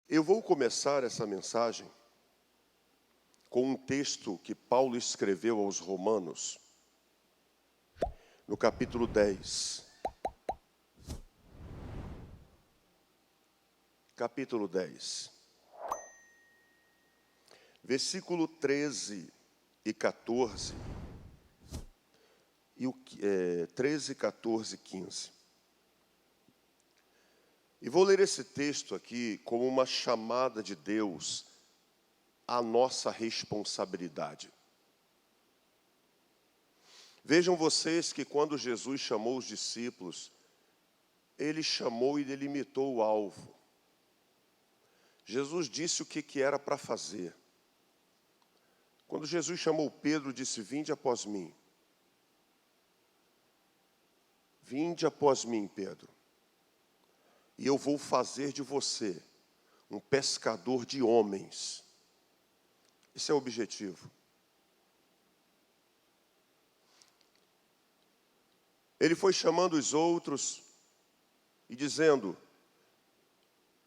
Eu vou começar essa mensagem com um texto que Paulo escreveu aos Romanos, no capítulo 10. Capítulo 10. Versículo 13 e 14. 13, 14 e 15. E vou ler esse texto aqui como uma chamada de Deus à nossa responsabilidade. Vejam vocês que quando Jesus chamou os discípulos, Ele chamou e delimitou o alvo. Jesus disse o que era para fazer. Quando Jesus chamou Pedro, disse: "Vinde após mim." Vinde após mim, Pedro, e eu vou fazer de você um pescador de homens. Esse é o objetivo. Ele foi chamando os outros e dizendo: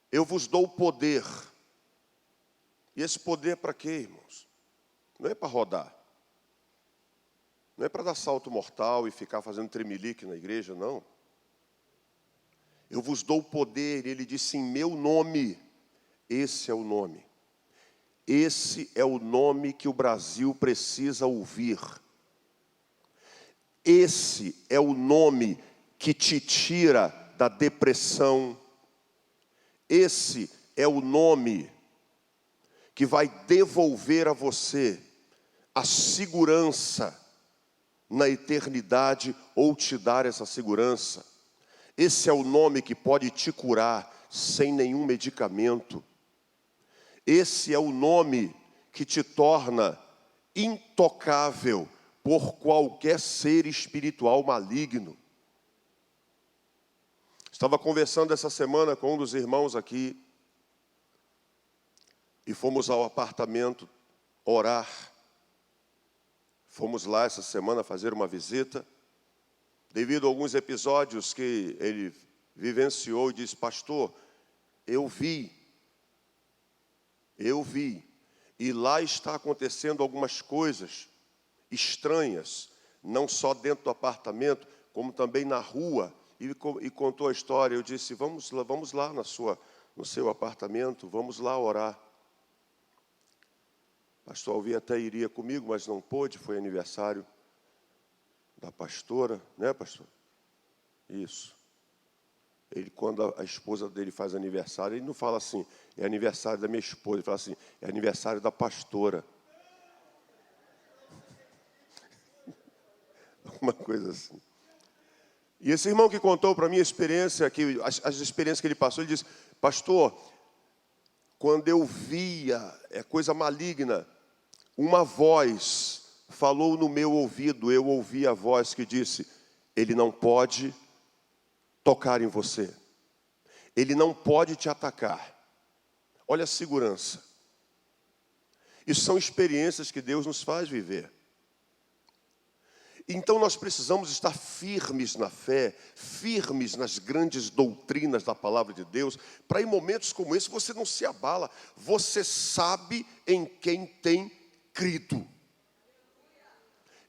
eu vos dou poder. E esse poder é para quê, irmãos? Não é para rodar. Não é para dar salto mortal e ficar fazendo tremelique na igreja, não. Eu vos dou poder. Ele disse: em meu nome. Esse é o nome. Esse é o nome que o Brasil precisa ouvir. Esse é o nome que te tira da depressão. Esse é o nome que vai devolver a você a segurança na eternidade, ou te dar essa segurança. Esse é o nome que pode te curar sem nenhum medicamento. Esse é o nome que te torna intocável por qualquer ser espiritual maligno. Estava conversando essa semana com um dos irmãos aqui, e fomos ao apartamento orar. Fomos lá essa semana fazer uma visita, devido a alguns episódios que ele vivenciou, e disse: pastor, eu vi, e lá está acontecendo algumas coisas estranhas, não só dentro do apartamento, como também na rua. E contou a história. Eu disse: vamos lá no seu apartamento, vamos lá orar. Pastor Alvim até iria comigo, mas não pôde, foi aniversário da pastora, né, pastor? Isso. Ele, quando a esposa dele faz aniversário, ele não fala assim: é aniversário da minha esposa, ele fala assim: é aniversário da pastora. Uma coisa assim. E esse irmão que contou para mim a experiência, as experiências que ele passou, ele disse: pastor, quando eu via, coisa maligna, uma voz falou no meu ouvido, eu ouvi a voz que disse: ele não pode tocar em você, ele não pode te atacar. Olha a segurança. Isso são experiências que Deus nos faz viver. Então nós precisamos estar firmes na fé, firmes nas grandes doutrinas da palavra de Deus, para em momentos como esse você não se abala. Você sabe em quem tem crido.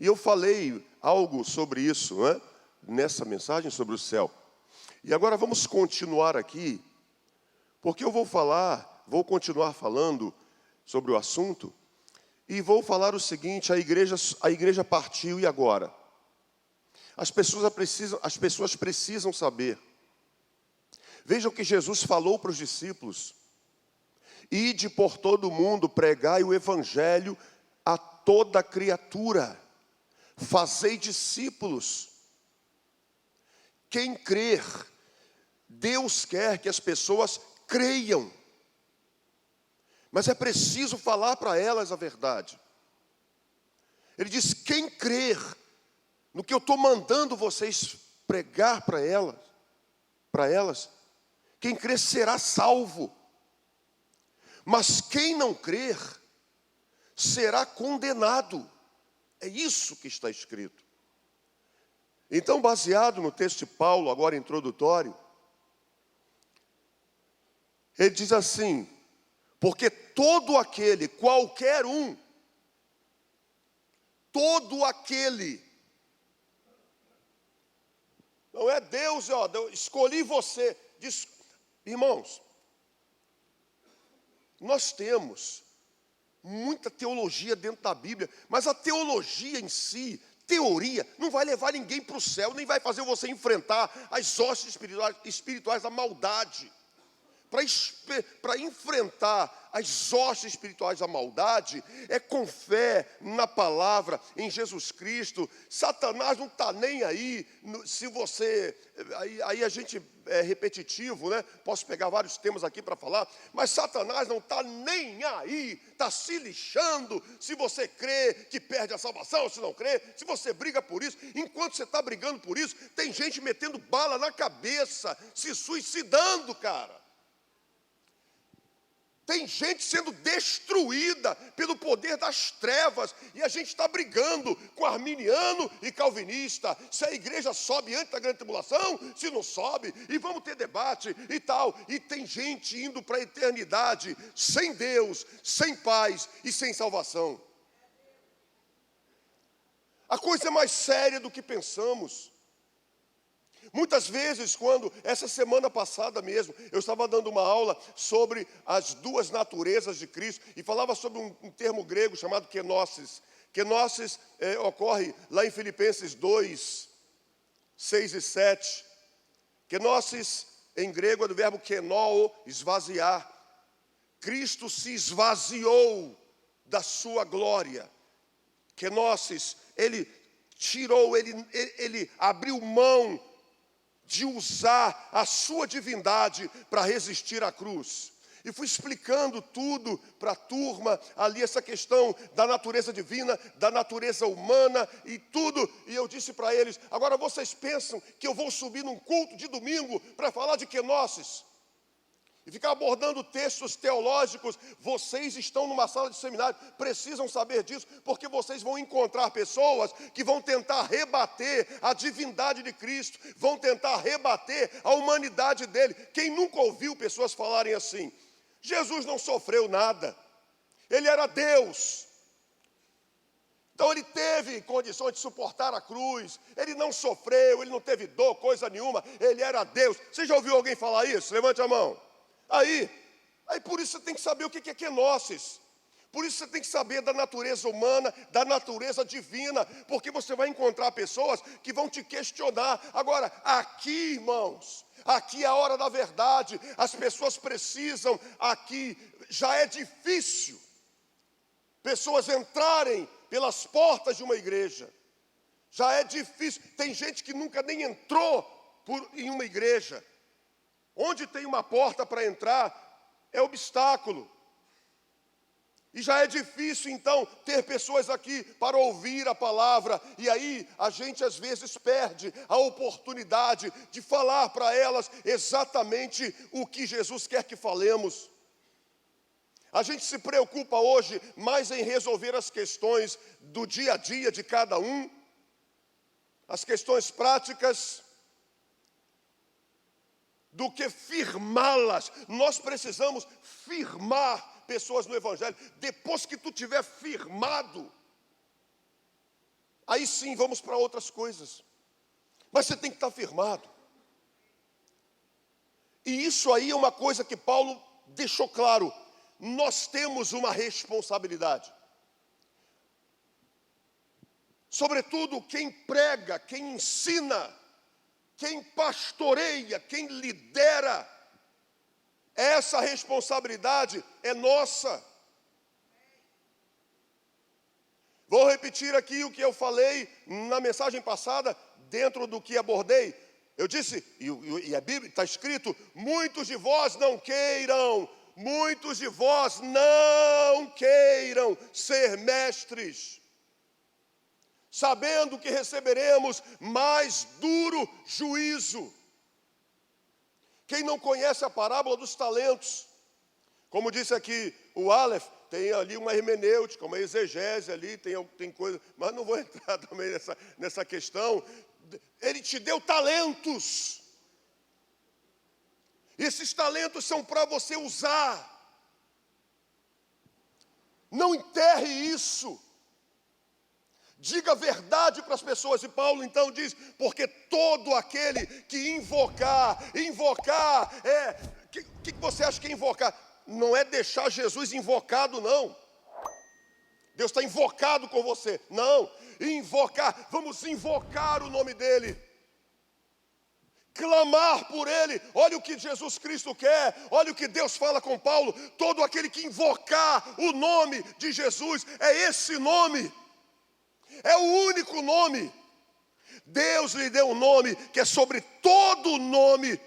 E eu falei algo sobre isso, né, nessa mensagem sobre o céu. E agora vamos continuar aqui, porque eu vou continuar falando sobre o assunto, e vou falar o seguinte: a igreja partiu, e agora? As pessoas precisam saber. Vejam que Jesus falou para os discípulos: ide por todo o mundo, pregai o evangelho a toda criatura, fazei discípulos. Quem crer, Deus quer que as pessoas creiam, mas é preciso falar para elas a verdade. Ele diz: quem crer no que eu estou mandando vocês pregar para elas, quem crer será salvo. Mas quem não crer será condenado. É isso que está escrito. Então, baseado no texto de Paulo, agora introdutório, ele diz assim: Porque todo aquele, qualquer um, todo aquele, não é Deus, escolhi você. Irmãos, nós temos muita teologia dentro da Bíblia, mas a teologia em si, teoria, não vai levar ninguém para o céu, nem vai fazer você enfrentar as hostes espirituais da maldade. Para enfrentar as hostes espirituais da maldade, é com fé na palavra, em Jesus Cristo. Satanás não está nem aí, se você... Aí a gente é repetitivo, né? Posso pegar vários temas aqui para falar, mas Satanás não está nem aí, está se lixando se você crê que perde a salvação, se não crê, se você briga por isso. Enquanto você está brigando por isso, tem gente metendo bala na cabeça, se suicidando, cara. Tem gente sendo destruída pelo poder das trevas, e a gente está brigando com arminiano e calvinista, se a igreja sobe antes da grande tribulação, se não sobe, e vamos ter debate e tal. E tem gente indo para a eternidade sem Deus, sem paz e sem salvação. A coisa é mais séria do que pensamos. Muitas vezes, essa semana passada mesmo, eu estava dando uma aula sobre as duas naturezas de Cristo, e falava sobre um termo grego chamado kenosis. Kenosis ocorre lá em Filipenses 2, 6 e 7. Kenosis, em grego, é do verbo kenoo, esvaziar. Cristo se esvaziou da sua glória. Kenosis, ele tirou, ele abriu mão de usar a sua divindade para resistir à cruz. E fui explicando tudo para a turma, ali essa questão da natureza divina, da natureza humana e tudo. E eu disse para eles: agora vocês pensam que eu vou subir num culto de domingo para falar de kenosis? E ficar abordando textos teológicos? Vocês estão numa sala de seminário, precisam saber disso, porque vocês vão encontrar pessoas que vão tentar rebater a divindade de Cristo, vão tentar rebater a humanidade dele. Quem nunca ouviu pessoas falarem assim? Jesus não sofreu nada, ele era Deus. Então ele teve condições de suportar a cruz, ele não sofreu, ele não teve dor, coisa nenhuma, ele era Deus. Você já ouviu alguém falar isso? Levante a mão. Aí por isso você tem que saber o que é kenosis. Por isso você tem que saber da natureza humana, da natureza divina, porque você vai encontrar pessoas que vão te questionar. Agora, aqui, irmãos, aqui é a hora da verdade. As pessoas precisam, aqui já é difícil pessoas entrarem pelas portas de uma igreja. Já é difícil. Tem gente que nunca nem entrou em uma igreja. Onde tem uma porta para entrar, é obstáculo. E já é difícil, então, ter pessoas aqui para ouvir a palavra. E aí, a gente às vezes perde a oportunidade de falar para elas exatamente o que Jesus quer que falemos. A gente se preocupa hoje mais em resolver as questões do dia a dia de cada um, as questões práticas, do que firmá-las. Nós precisamos firmar pessoas no Evangelho. Depois que tu tiver firmado, aí sim vamos para outras coisas. Mas você tem que estar firmado. E isso aí é uma coisa que Paulo deixou claro. Nós temos uma responsabilidade. Sobretudo quem prega, quem ensina, quem pastoreia, quem lidera, essa responsabilidade é nossa. Vou repetir aqui o que eu falei na mensagem passada, dentro do que abordei. Eu disse, e a Bíblia está escrito: muitos de vós não queiram ser mestres, sabendo que receberemos mais duro juízo. Quem não conhece a parábola dos talentos, como disse aqui o Aleph, tem ali uma hermenêutica, uma exegese ali, tem coisa, mas não vou entrar também nessa questão. Ele te deu talentos. Esses talentos são para você usar. Não enterre isso. Diga a verdade para as pessoas. E Paulo então diz, porque todo aquele que invocar, o que você acha que é invocar? Não é deixar Jesus invocado, não. Deus está invocado com você. Não, invocar, vamos invocar o nome dEle. Clamar por Ele. Olha o que Jesus Cristo quer. Olha o que Deus fala com Paulo. Todo aquele que invocar o nome de Jesus, é esse nome. É o único nome. Deus lhe deu um nome que é sobre todo nome,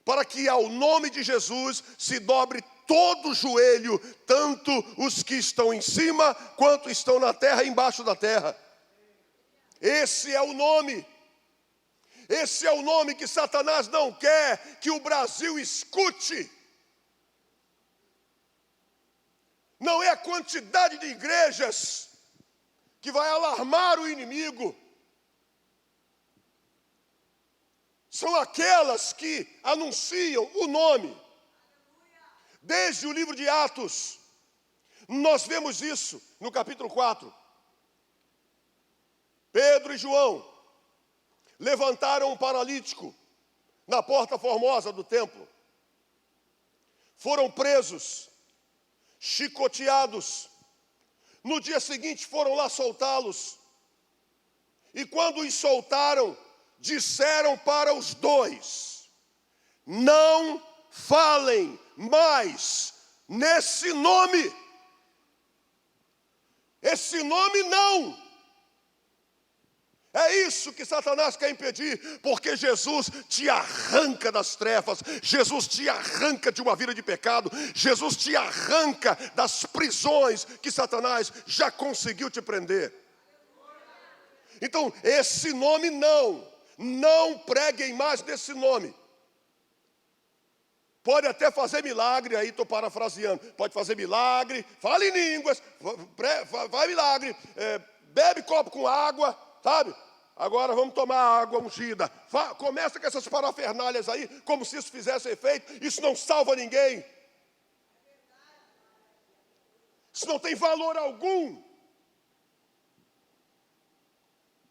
para que ao nome de Jesus se dobre todo o joelho, tanto os que estão em cima, quanto estão na terra e embaixo da terra. Esse é o nome. Esse é o nome que Satanás não quer que o Brasil escute. Não é a quantidade de igrejas que vai alarmar o inimigo. São aquelas que anunciam o nome. Desde o livro de Atos, nós vemos isso no capítulo 4. Pedro e João levantaram um paralítico na porta formosa do templo. Foram presos, chicoteados. No dia seguinte foram lá soltá-los. E quando os soltaram, disseram para os dois: não falem mais nesse nome. Esse nome não. É isso que Satanás quer impedir, porque Jesus te arranca das trevas, Jesus te arranca de uma vida de pecado, Jesus te arranca das prisões que Satanás já conseguiu te prender. Então, esse nome não preguem mais desse nome. Pode até fazer milagre, aí estou parafraseando, pode fazer milagre, fala em línguas, vai milagre, bebe copo com água, sabe? Agora vamos tomar água ungida. Começa com essas parafernálias aí, como se isso fizesse efeito. Isso não salva ninguém. Isso não tem valor algum.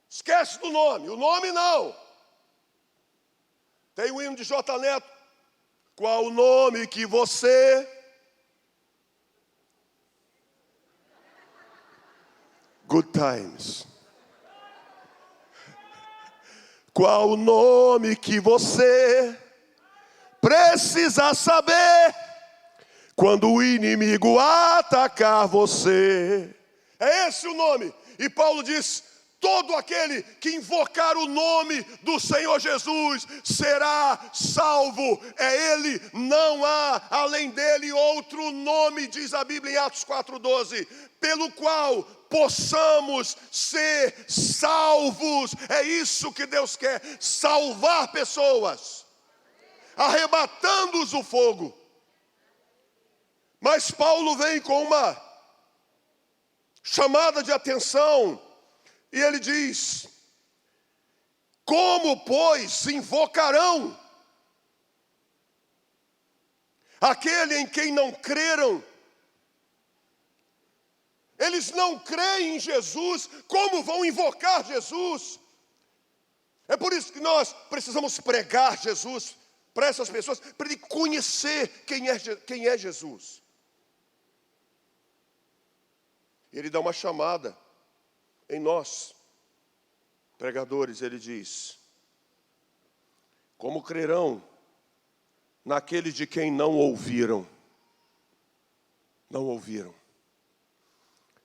Esquece do nome, o nome não. Tem o hino de J. Neto. Qual o nome que você... Good times. Qual o nome que você precisa saber quando o inimigo atacar você? É esse o nome. E Paulo diz: todo aquele que invocar o nome do Senhor Jesus será salvo. É Ele, não há além dele outro nome, diz a Bíblia em Atos 4:12, pelo qual possamos ser salvos. É isso que Deus quer, salvar pessoas, arrebatando-os do fogo. Mas Paulo vem com uma chamada de atenção, e ele diz: como, pois, invocarão aquele em quem não creram? Eles não creem em Jesus, como vão invocar Jesus? É por isso que nós precisamos pregar Jesus para essas pessoas, para ele conhecer quem é Jesus. Ele dá uma chamada em nós, pregadores. Ele diz: como crerão naquele de quem não ouviram? Não ouviram.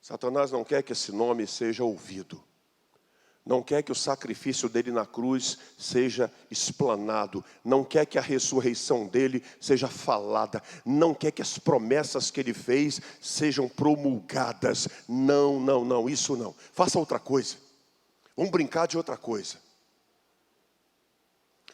Satanás não quer que esse nome seja ouvido. Não quer que o sacrifício dele na cruz seja explanado. Não quer que a ressurreição dele seja falada. Não quer que as promessas que ele fez sejam promulgadas. Não, isso não. Faça outra coisa. Vamos brincar de outra coisa.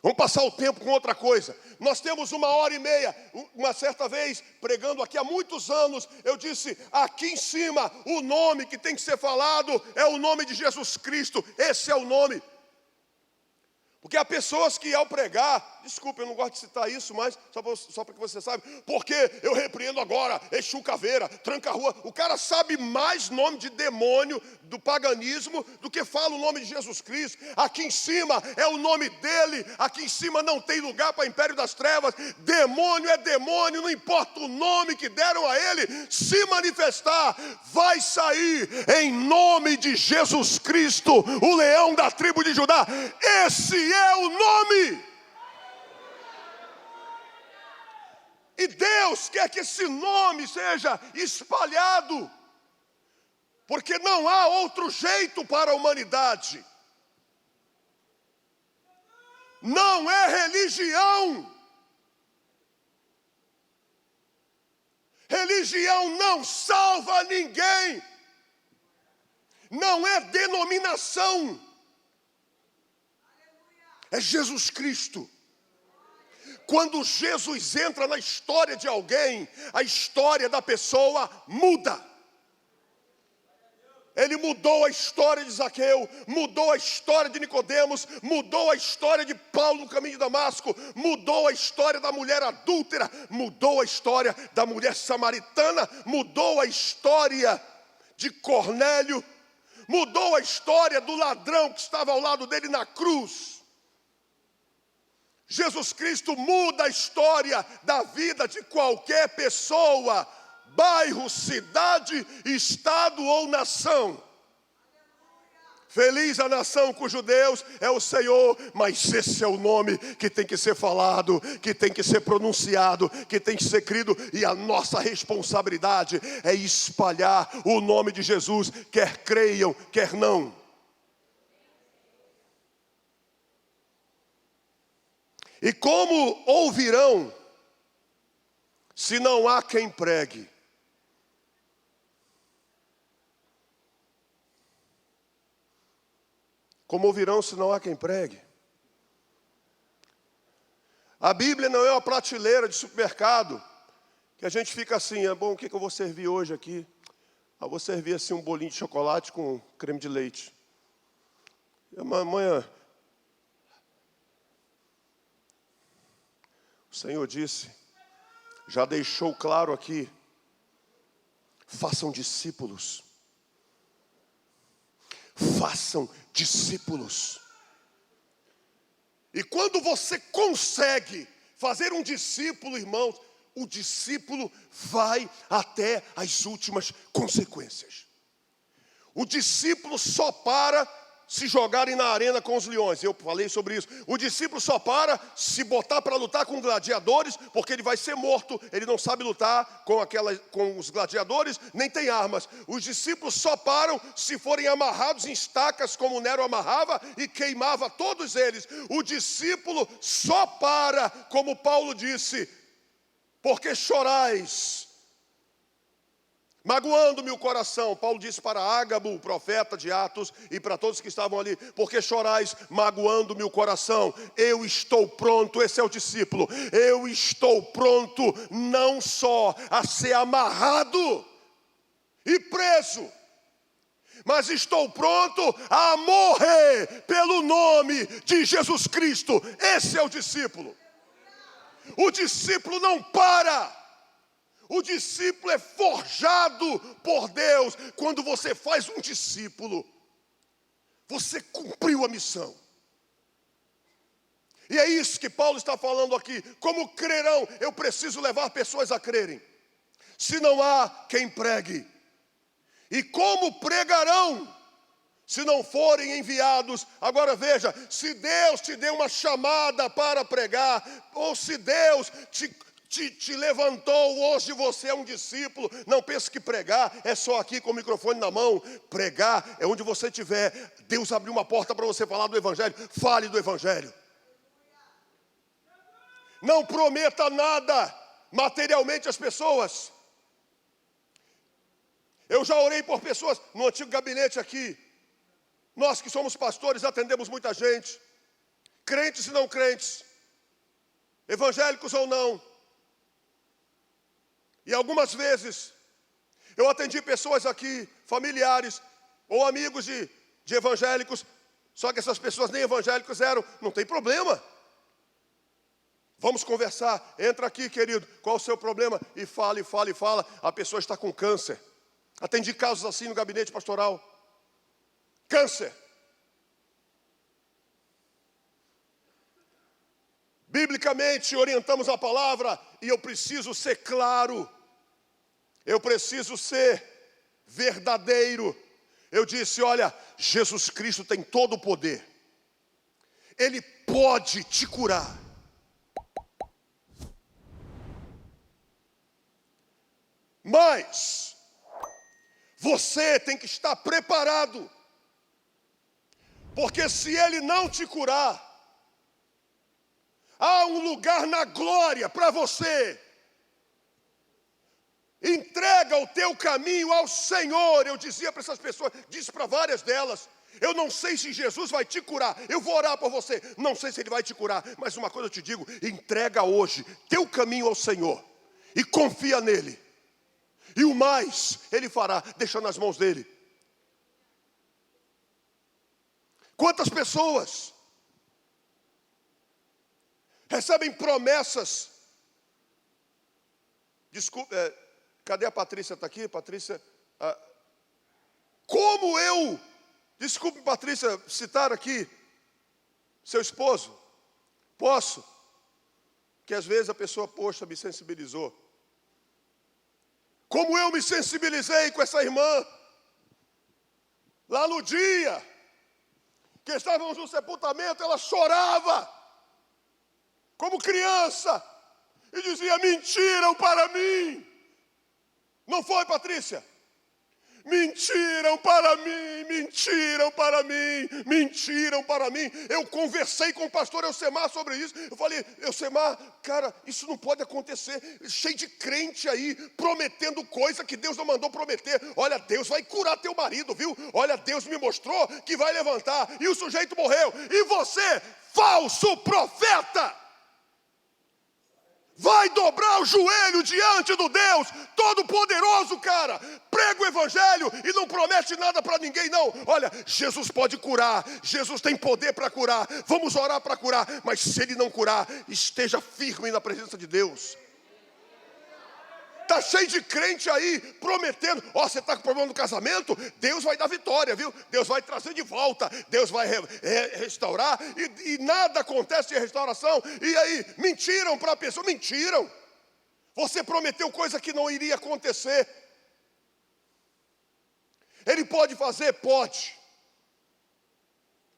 Vamos passar o tempo com outra coisa. Nós temos 1h30. Uma certa vez, pregando aqui há muitos anos, eu disse: aqui em cima, o nome que tem que ser falado é o nome de Jesus Cristo. Esse é o nome. Porque há pessoas que ao pregar, desculpa, eu não gosto de citar isso, mas só para que você saiba, porque eu repreendo agora, Exu Caveira, Tranca-Rua. O cara sabe mais nome de demônio do paganismo do que fala o nome de Jesus Cristo. Aqui em cima é o nome dele, aqui em cima não tem lugar para império das trevas. Demônio é demônio, não importa o nome que deram a ele, se manifestar, vai sair em nome de Jesus Cristo, o leão da tribo de Judá. Esse é o nome. E Deus quer que esse nome seja espalhado, porque não há outro jeito para a humanidade. Não é religião. Religião não salva ninguém. Não é denominação. É Jesus Cristo. Quando Jesus entra na história de alguém, a história da pessoa muda. Ele mudou a história de Zaqueu, mudou a história de Nicodemos, mudou a história de Paulo no caminho de Damasco, mudou a história da mulher adúltera, mudou a história da mulher samaritana, mudou a história de Cornélio, mudou a história do ladrão que estava ao lado dele na cruz. Jesus Cristo muda a história da vida de qualquer pessoa, bairro, cidade, estado ou nação. Feliz a nação cujo Deus é o Senhor, mas esse é o nome que tem que ser falado, que tem que ser pronunciado, que tem que ser crido, e a nossa responsabilidade é espalhar o nome de Jesus, quer creiam, quer não. E como ouvirão, se não há quem pregue? Como ouvirão, se não há quem pregue? A Bíblia não é uma prateleira de supermercado, que a gente fica assim, é bom, o que eu vou servir hoje aqui? Eu vou servir assim um bolinho de chocolate com creme de leite. E amanhã, o Senhor disse, já deixou claro aqui, façam discípulos. Façam discípulos. E quando você consegue fazer um discípulo, irmãos, o discípulo vai até as últimas consequências. O discípulo só para se jogarem na arena com os leões. Eu falei sobre isso. O discípulo só para se botar para lutar com gladiadores, porque ele vai ser morto. Ele não sabe lutar com os gladiadores, nem tem armas. Os discípulos só param se forem amarrados em estacas, como Nero amarrava e queimava todos eles. O discípulo só para, como Paulo disse, porque chorais, magoando-me o coração. Paulo disse para Ágabo, o profeta de Atos, e para todos que estavam ali, porque chorais, magoando-me o coração. Eu estou pronto, esse é o discípulo. Eu estou pronto não só a ser amarrado e preso, mas estou pronto a morrer pelo nome de Jesus Cristo. Esse é o discípulo. O discípulo não para. O discípulo é forjado por Deus. Quando você faz um discípulo, você cumpriu a missão. E é isso que Paulo está falando aqui. Como crerão? Eu preciso levar pessoas a crerem, se não há quem pregue. E como pregarão, se não forem enviados? Agora veja, se Deus te deu uma chamada para pregar, ou se Deus te levantou, hoje você é um discípulo, não pense que pregar é só aqui com o microfone na mão. Pregar é onde você estiver. Deus abriu uma porta para você falar do Evangelho, fale do Evangelho. Não prometa nada materialmente às pessoas. Eu já orei por pessoas no antigo gabinete aqui. Nós que somos pastores atendemos muita gente, crentes e não crentes, evangélicos ou não. E algumas vezes eu atendi pessoas aqui, familiares ou amigos de evangélicos, Só que essas pessoas nem evangélicos eram. Não tem problema. Vamos conversar. Entra aqui, querido. Qual o seu problema? E fala, e fala, e fala. A pessoa está com câncer. Atendi casos assim no gabinete pastoral. Câncer. Biblicamente orientamos a palavra e eu preciso ser claro. Eu preciso ser verdadeiro. Eu disse, olha, Jesus Cristo tem todo o poder. Ele pode te curar. Mas você tem que estar preparado. Porque se Ele não te curar, há um lugar na glória para você. Entrega o teu caminho ao Senhor. Eu dizia para essas pessoas, disse para várias delas, eu não sei se Jesus vai te curar, eu vou orar por você, não sei se Ele vai te curar, mas uma coisa eu te digo, entrega hoje teu caminho ao Senhor e confia nele. E o mais Ele fará, deixa nas mãos dEle. Quantas pessoas recebem promessas? Desculpa, cadê a Patrícia? Está aqui? Patrícia, como eu, desculpe Patrícia, citar aqui seu esposo, posso? Que às vezes a pessoa, poxa, me sensibilizou. Como eu me sensibilizei com essa irmã, lá no dia que estávamos no sepultamento, ela chorava, como criança, e dizia, mentiram para mim. Não foi, Patrícia? Mentiram para mim, mentiram para mim, mentiram para mim. Eu conversei com o pastor Elcemar sobre isso. Eu falei, Elcemar, cara, isso não pode acontecer. Cheio de crente aí, prometendo coisa que Deus não mandou prometer. Olha, Deus vai curar teu marido, viu? Olha, Deus me mostrou que vai levantar. E o sujeito morreu. E você, falso profeta, vai dobrar o joelho diante do Deus Todo-Poderoso, cara. Prega o evangelho e não promete nada para ninguém, não. Olha, Jesus pode curar, Jesus tem poder para curar. Vamos orar para curar, mas se Ele não curar, esteja firme na presença de Deus. Está cheio de crente aí, prometendo, você está com problema no casamento, Deus vai dar vitória, viu? Deus vai trazer de volta, Deus vai restaurar, e nada acontece de restauração, e aí, mentiram para a pessoa, mentiram. Você prometeu coisa que não iria acontecer. Ele pode fazer? Pode.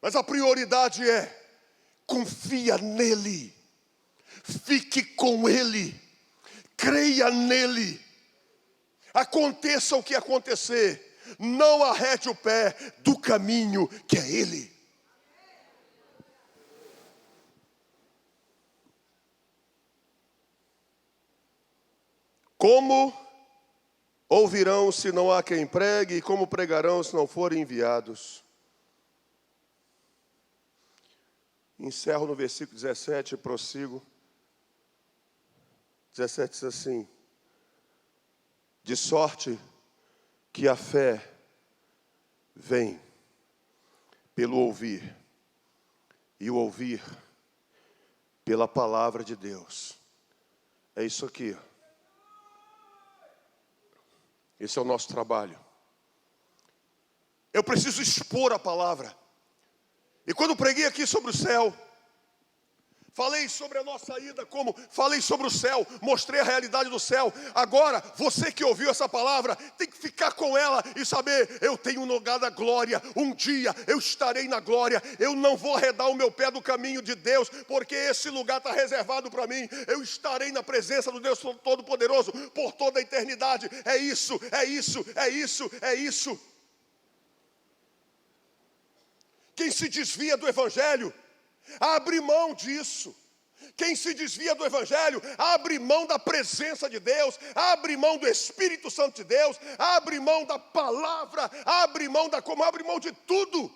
Mas a prioridade é, confia nele, fique com ele. Creia nele. Aconteça o que acontecer, não arrete o pé do caminho que é ele. Como ouvirão se não há quem pregue, e como pregarão se não forem enviados? Encerro no versículo 17 e prossigo. 17 diz assim, de sorte que a fé vem pelo ouvir, e o ouvir pela palavra de Deus. É isso aqui. Esse é o nosso trabalho. Eu preciso expor a palavra. E quando preguei aqui sobre o céu, falei sobre a nossa ida, como falei sobre o céu, mostrei a realidade do céu. Agora, você que ouviu essa palavra, tem que ficar com ela e saber, eu tenho um lugar da glória. Um dia eu estarei na glória. Eu não vou arredar o meu pé do caminho de Deus, porque esse lugar está reservado para mim. Eu estarei na presença do Deus Todo-Poderoso por toda a eternidade. É isso, é isso, é isso, é isso. Quem se desvia do evangelho, abre mão disso. Quem se desvia do evangelho, abre mão da presença de Deus, abre mão do Espírito Santo de Deus, abre mão da palavra, abre mão de tudo.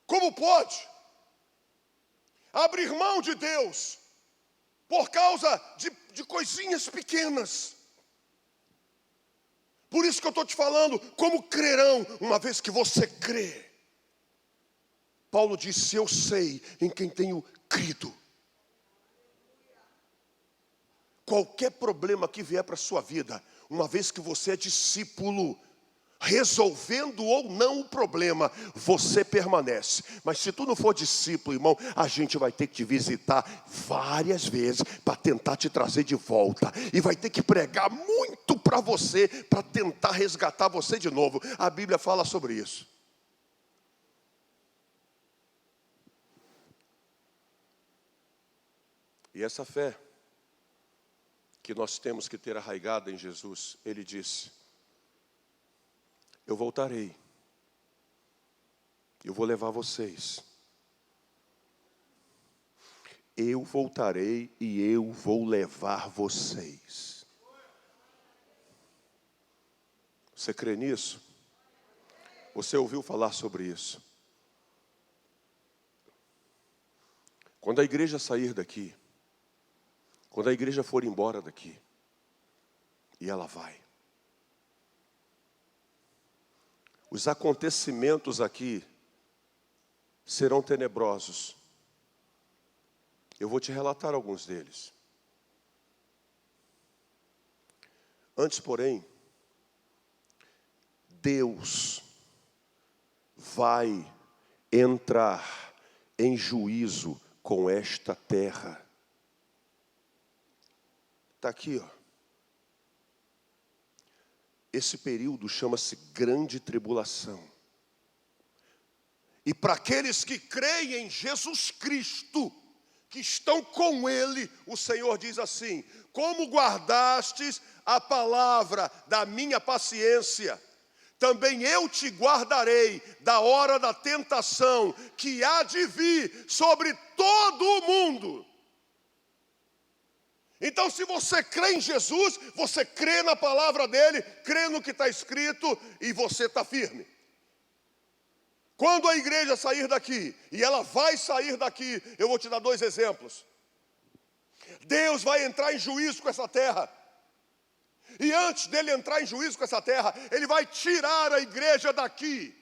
Como pode abrir mão de Deus por causa de coisinhas pequenas? Por isso que eu estou te falando, como crerão uma vez que você crê? Paulo disse: eu sei em quem tenho crido. Qualquer problema que vier para a sua vida, uma vez que você é discípulo, resolvendo ou não o problema, você permanece. Mas se tu não for discípulo, irmão, a gente vai ter que te visitar várias vezes para tentar te trazer de volta. E vai ter que pregar muito para você, para tentar resgatar você de novo. A Bíblia fala sobre isso. E essa fé que nós temos que ter arraigada em Jesus, ele disse: eu voltarei, eu vou levar vocês, eu voltarei e eu vou levar vocês. Você crê nisso? Você ouviu falar sobre isso? Quando a igreja sair daqui, quando a igreja for embora daqui, e ela vai, os acontecimentos aqui serão tenebrosos. Eu vou te relatar alguns deles. Antes, porém, Deus vai entrar em juízo com esta terra. Está aqui, ó. Esse período chama-se Grande Tribulação. E para aqueles que creem em Jesus Cristo, que estão com Ele, o Senhor diz assim: como guardastes a palavra da minha paciência, também eu te guardarei da hora da tentação que há de vir sobre todo o mundo. Então, se você crê em Jesus, você crê na palavra dele, crê no que está escrito e você está firme. Quando a igreja sair daqui, e ela vai sair daqui, eu vou te dar 2 exemplos. Deus vai entrar em juízo com essa terra. E antes dele entrar em juízo com essa terra, ele vai tirar a igreja daqui.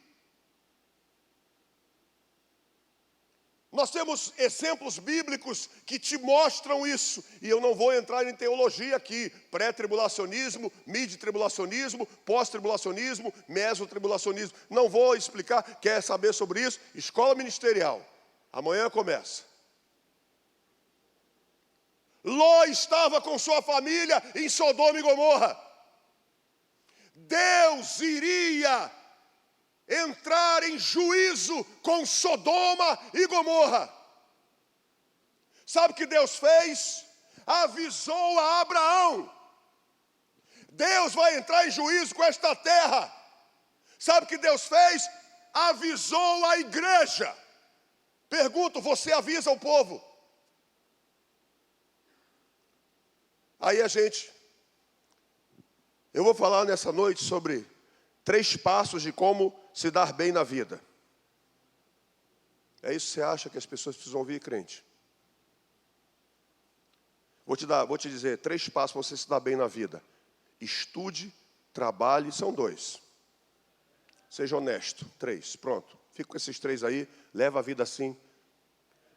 Nós temos exemplos bíblicos que te mostram isso. E eu não vou entrar em teologia aqui. Pré-tribulacionismo, mid-tribulacionismo, pós-tribulacionismo, mesotribulacionismo. Não vou explicar. Quer saber sobre isso? Escola ministerial. Amanhã começa. Ló estava com sua família em Sodoma e Gomorra. Deus iria entrar em juízo com Sodoma e Gomorra. Sabe o que Deus fez? Avisou a Abraão: Deus vai entrar em juízo com esta terra. Sabe o que Deus fez? Avisou a igreja. Pergunto, você avisa o povo? Aí eu vou falar nessa noite sobre 3 passos de como se dar bem na vida. É isso que você acha que as pessoas precisam ouvir, crente? Vou te dizer 3 passos para você se dar bem na vida. Estude, trabalhe, são 2. Seja honesto, 3, pronto. Fica com esses 3 aí, leva a vida assim.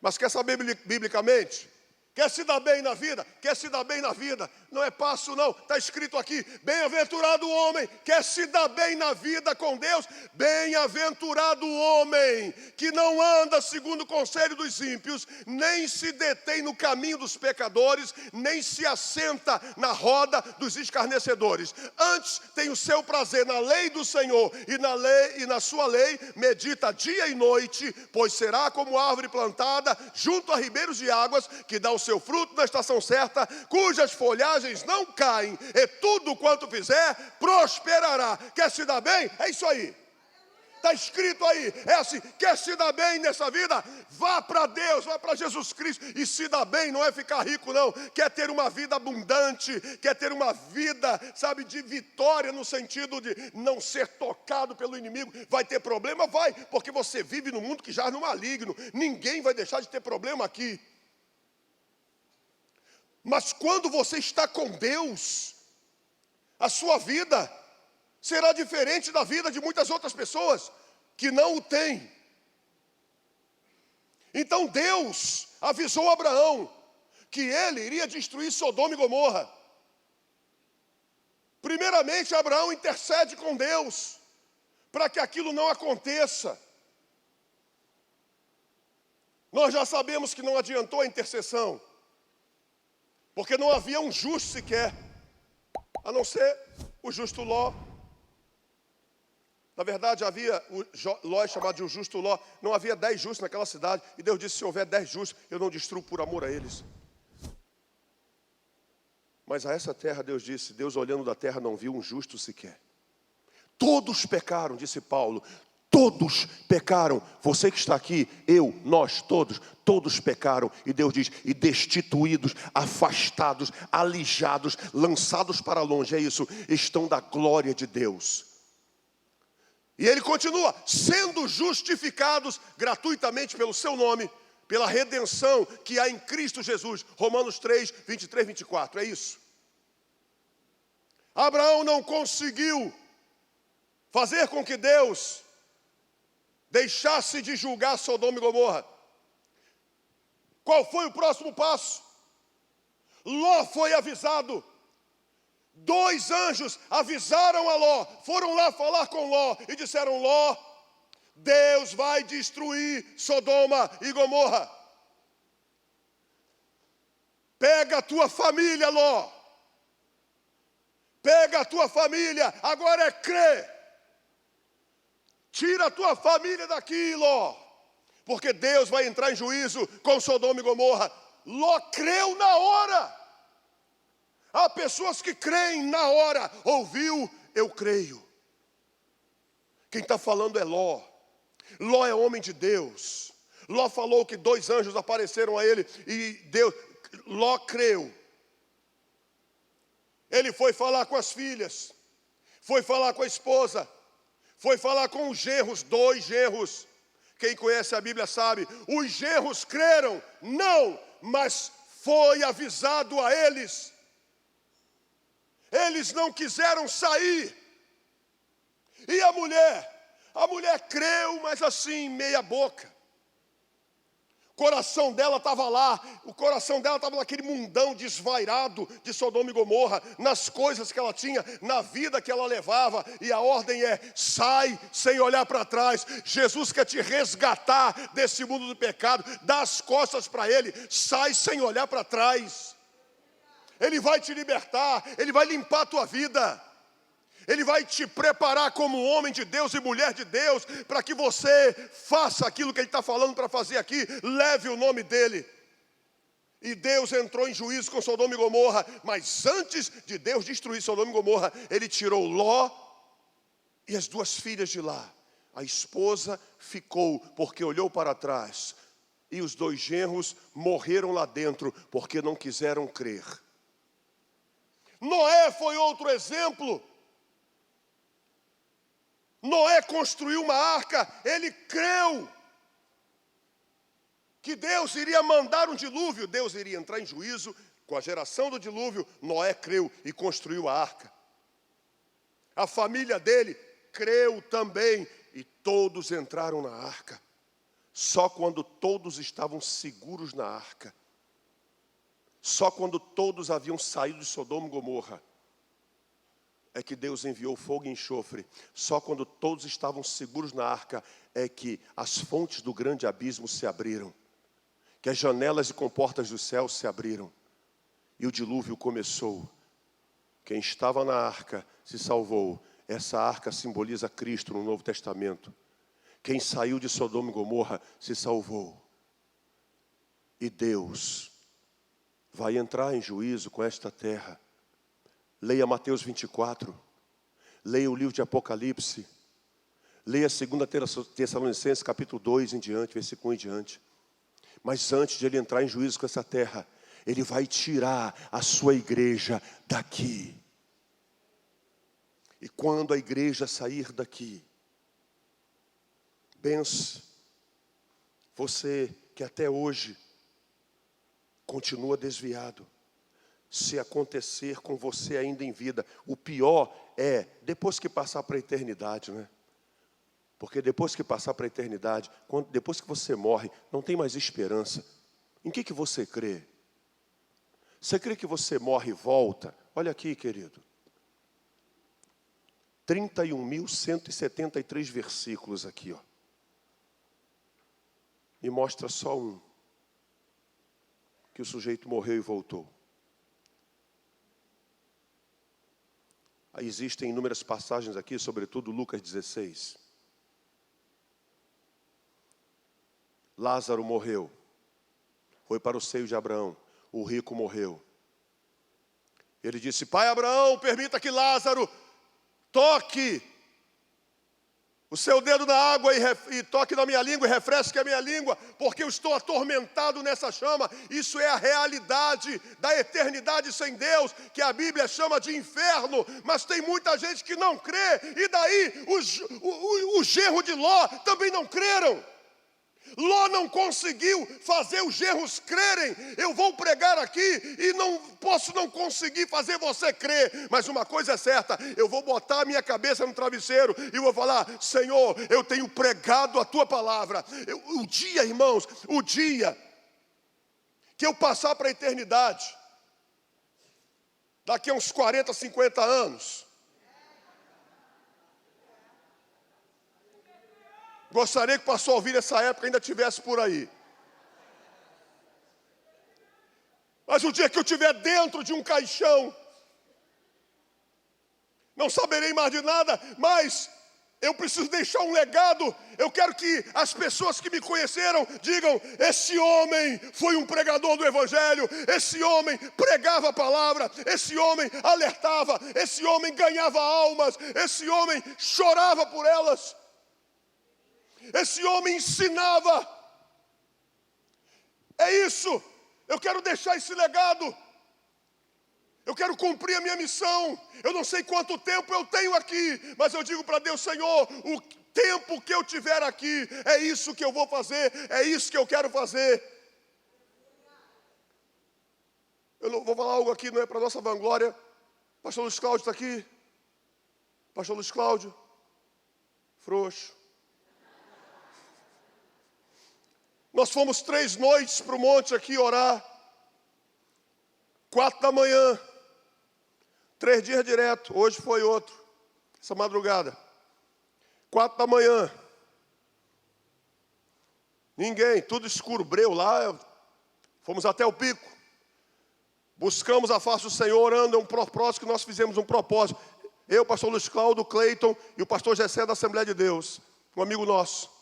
Mas quer saber biblicamente? Quer se dar bem na vida? Quer se dar bem na vida? Não é passo não, está escrito aqui: bem-aventurado o homem, quer se dar bem na vida com Deus? Bem-aventurado o homem, que não anda segundo o conselho dos ímpios, nem se detém no caminho dos pecadores, nem se assenta na roda dos escarnecedores. Antes tem o seu prazer na lei do Senhor, e na sua lei medita dia e noite, pois será como árvore plantada junto a ribeiros de águas, que dá o seu fruto na estação certa, cujas folhagens não caem, e tudo quanto fizer prosperará. Quer se dar bem? É isso aí. Está escrito aí, é assim: quer se dar bem nessa vida? Vá para Deus, vá para Jesus Cristo. E se dar bem não é ficar rico não. Quer ter uma vida abundante, quer ter uma vida, sabe, de vitória, no sentido de não ser tocado pelo inimigo. Vai ter problema? Vai, porque você vive num mundo que jaz no maligno. Ninguém vai deixar de ter problema aqui. Mas quando você está com Deus, a sua vida será diferente da vida de muitas outras pessoas que não o têm. Então Deus avisou Abraão que ele iria destruir Sodoma e Gomorra. Primeiramente, Abraão intercede com Deus para que aquilo não aconteça. Nós já sabemos que não adiantou a intercessão, porque não havia um justo sequer, a não ser o justo Ló. Na verdade, havia o Ló, chamado de o justo Ló. Não havia 10 justos naquela cidade. E Deus disse, se houver 10 justos, eu não destruo por amor a eles. Mas a essa terra, Deus disse, Deus olhando da terra não viu um justo sequer. Todos pecaram, disse Paulo. Todos pecaram. Você que está aqui, eu, nós, todos pecaram. E Deus diz, e destituídos, afastados, alijados, lançados para longe, é isso, estão da glória de Deus. E ele continua, sendo justificados gratuitamente pelo seu nome, pela redenção que há em Cristo Jesus. Romanos 3, 23, 24, é isso. Abraão não conseguiu fazer com que Deus deixasse de julgar Sodoma e Gomorra. Qual foi o próximo passo? Ló foi avisado. 2 anjos avisaram a Ló, foram lá falar com Ló e disseram, Ló, Deus vai destruir Sodoma e Gomorra. Pega a tua família, Ló. Pega a tua família, agora é crer. Tira a tua família daqui, Ló, porque Deus vai entrar em juízo com Sodoma e Gomorra. Ló creu na hora. Há pessoas que creem na hora. Ouviu, eu creio. Quem está falando é Ló. Ló é homem de Deus. Ló falou que 2 anjos apareceram a ele e Deus, Ló creu. Ele foi falar com as filhas, foi falar com a esposa, foi falar com os genros, 2 genros. Quem conhece a Bíblia sabe, os genros creram, não, mas foi avisado a eles. Eles não quiseram sair. E a mulher creu, mas assim, meia boca. O coração dela estava lá, o coração dela estava naquele mundão desvairado de Sodoma e Gomorra, nas coisas que ela tinha, na vida que ela levava, e a ordem é, sai sem olhar para trás. Jesus quer te resgatar desse mundo do pecado, dá as costas para Ele, sai sem olhar para trás. Ele vai te libertar, Ele vai limpar a tua vida. Ele vai te preparar como homem de Deus e mulher de Deus, para que você faça aquilo que Ele está falando para fazer aqui, leve o nome dEle. E Deus entrou em juízo com Sodoma e Gomorra, mas antes de Deus destruir Sodoma e Gomorra, Ele tirou Ló e as 2 filhas de lá. A esposa ficou porque olhou para trás, e os 2 genros morreram lá dentro porque não quiseram crer. Noé foi outro exemplo. Noé construiu uma arca, ele creu que Deus iria mandar um dilúvio, Deus iria entrar em juízo com a geração do dilúvio. Noé creu e construiu a arca. A família dele creu também e todos entraram na arca. Só quando todos estavam seguros na arca, só quando todos haviam saído de Sodoma e Gomorra, é que Deus enviou fogo e enxofre. Só quando todos estavam seguros na arca é que as fontes do grande abismo se abriram, que as janelas e comportas do céu se abriram e o dilúvio começou. Quem estava na arca se salvou. Essa arca simboliza Cristo no Novo Testamento. Quem saiu de Sodoma e Gomorra se salvou. E Deus vai entrar em juízo com esta terra. Leia Mateus 24, leia o livro de Apocalipse, leia 2 Tessalonicenses capítulo 2 em diante, versículo 1 em diante. Mas antes de Ele entrar em juízo com essa terra, Ele vai tirar a sua igreja daqui. E quando a igreja sair daqui, pense, você que até hoje continua desviado, se acontecer com você ainda em vida, o pior é depois que passar para a eternidade, né? Porque depois que passar para a eternidade, depois que você morre, não tem mais esperança. Em que você crê? Você crê que você morre e volta? Olha aqui, querido. 31.173 versículos aqui, ó. E mostra só um. Que o sujeito morreu e voltou. Aí existem inúmeras passagens aqui, sobretudo Lucas 16. Lázaro morreu. Foi para o seio de Abraão. O rico morreu. Ele disse: Pai Abraão, permita que Lázaro toque o seu dedo na água e toque na minha língua e refresque a minha língua, porque eu estou atormentado nessa chama. Isso é a realidade da eternidade sem Deus, que a Bíblia chama de inferno. Mas tem muita gente que não crê, e daí o genro de Ló também não creram. Ló não conseguiu fazer os genros crerem. Eu vou pregar aqui e não posso não conseguir fazer você crer. Mas uma coisa é certa, eu vou botar a minha cabeça no travesseiro e vou falar: Senhor, eu tenho pregado a tua palavra. O dia, irmãos, o dia que eu passar para a eternidade, daqui a uns 40, 50 anos, gostaria que o pastor Alvir nessa época ainda estivesse por aí. Mas o dia que eu estiver dentro de um caixão, não saberei mais de nada, mas eu preciso deixar um legado. Eu quero que as pessoas que me conheceram digam: esse homem foi um pregador do Evangelho, esse homem pregava a palavra, esse homem alertava, esse homem ganhava almas, esse homem chorava por elas. Esse homem ensinava. É isso. Eu quero deixar esse legado. Eu quero cumprir a minha missão. Eu não sei quanto tempo eu tenho aqui, mas eu digo para Deus: Senhor, o tempo que eu tiver aqui, é isso que eu vou fazer, é isso que eu quero fazer. Eu não vou falar algo aqui, não é para nossa vanglória. Pastor Luiz Cláudio está aqui. Pastor Luiz Cláudio, frouxo. Nós fomos 3 noites para o monte aqui orar. 4 da manhã. 3 dias direto. Hoje foi outro. Essa madrugada. 4 da manhã. Ninguém, tudo escuro, breu lá. Fomos até o pico. Buscamos a face do Senhor, orando. É um propósito que nós fizemos, um propósito. Eu, o pastor Luiz Cláudio, o Cleiton e o pastor Gessé da Assembleia de Deus. Um amigo nosso.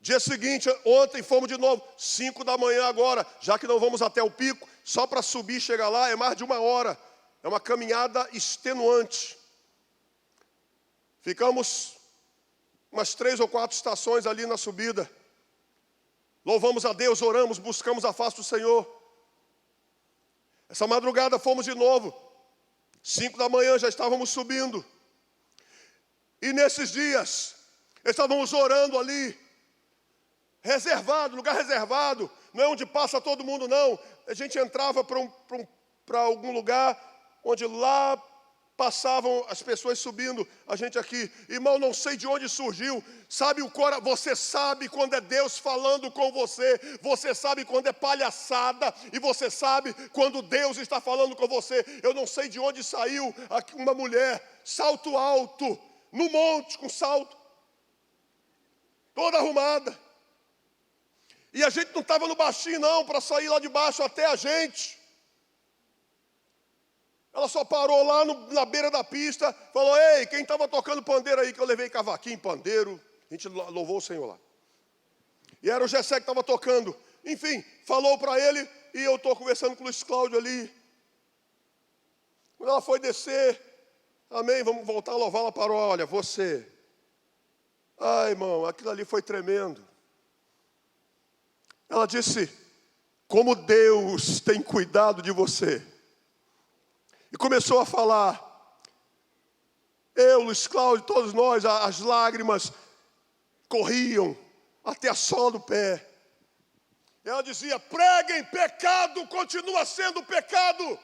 Dia seguinte, ontem fomos de novo, 5 da manhã agora, já que não vamos até o pico, só para subir e chegar lá é mais de 1 hora. É uma caminhada extenuante. Ficamos umas 3 ou 4 estações ali na subida. Louvamos a Deus, oramos, buscamos a face do Senhor. Essa madrugada fomos de novo. 5 da manhã já estávamos subindo. E nesses dias, estávamos orando ali. Reservado, lugar reservado, não é onde passa todo mundo não. A gente entrava para algum lugar onde lá passavam as pessoas subindo, a gente aqui. Irmão, não sei de onde surgiu, sabe você sabe quando é Deus falando com você, você sabe quando é palhaçada e você sabe quando Deus está falando com você. Eu não sei de onde saiu uma mulher, salto alto, no monte com salto, toda arrumada. E a gente não estava no baixinho não, para sair lá de baixo até a gente. Ela só parou lá na beira da pista, falou: ei, quem estava tocando pandeiro aí? Que eu levei cavaquinho, pandeiro. A gente louvou o Senhor lá. E era o Gessé que estava tocando. Enfim, falou para ele, e eu estou conversando com o Luiz Cláudio ali. Quando ela foi descer, amém, vamos voltar a louvar, ela parou: olha, você. Ai, irmão, aquilo ali foi tremendo. Ela disse: como Deus tem cuidado de você. E começou a falar. Eu, Luiz Cláudio, todos nós, as lágrimas corriam até a sola do pé. Ela dizia: preguem, pecado continua sendo pecado.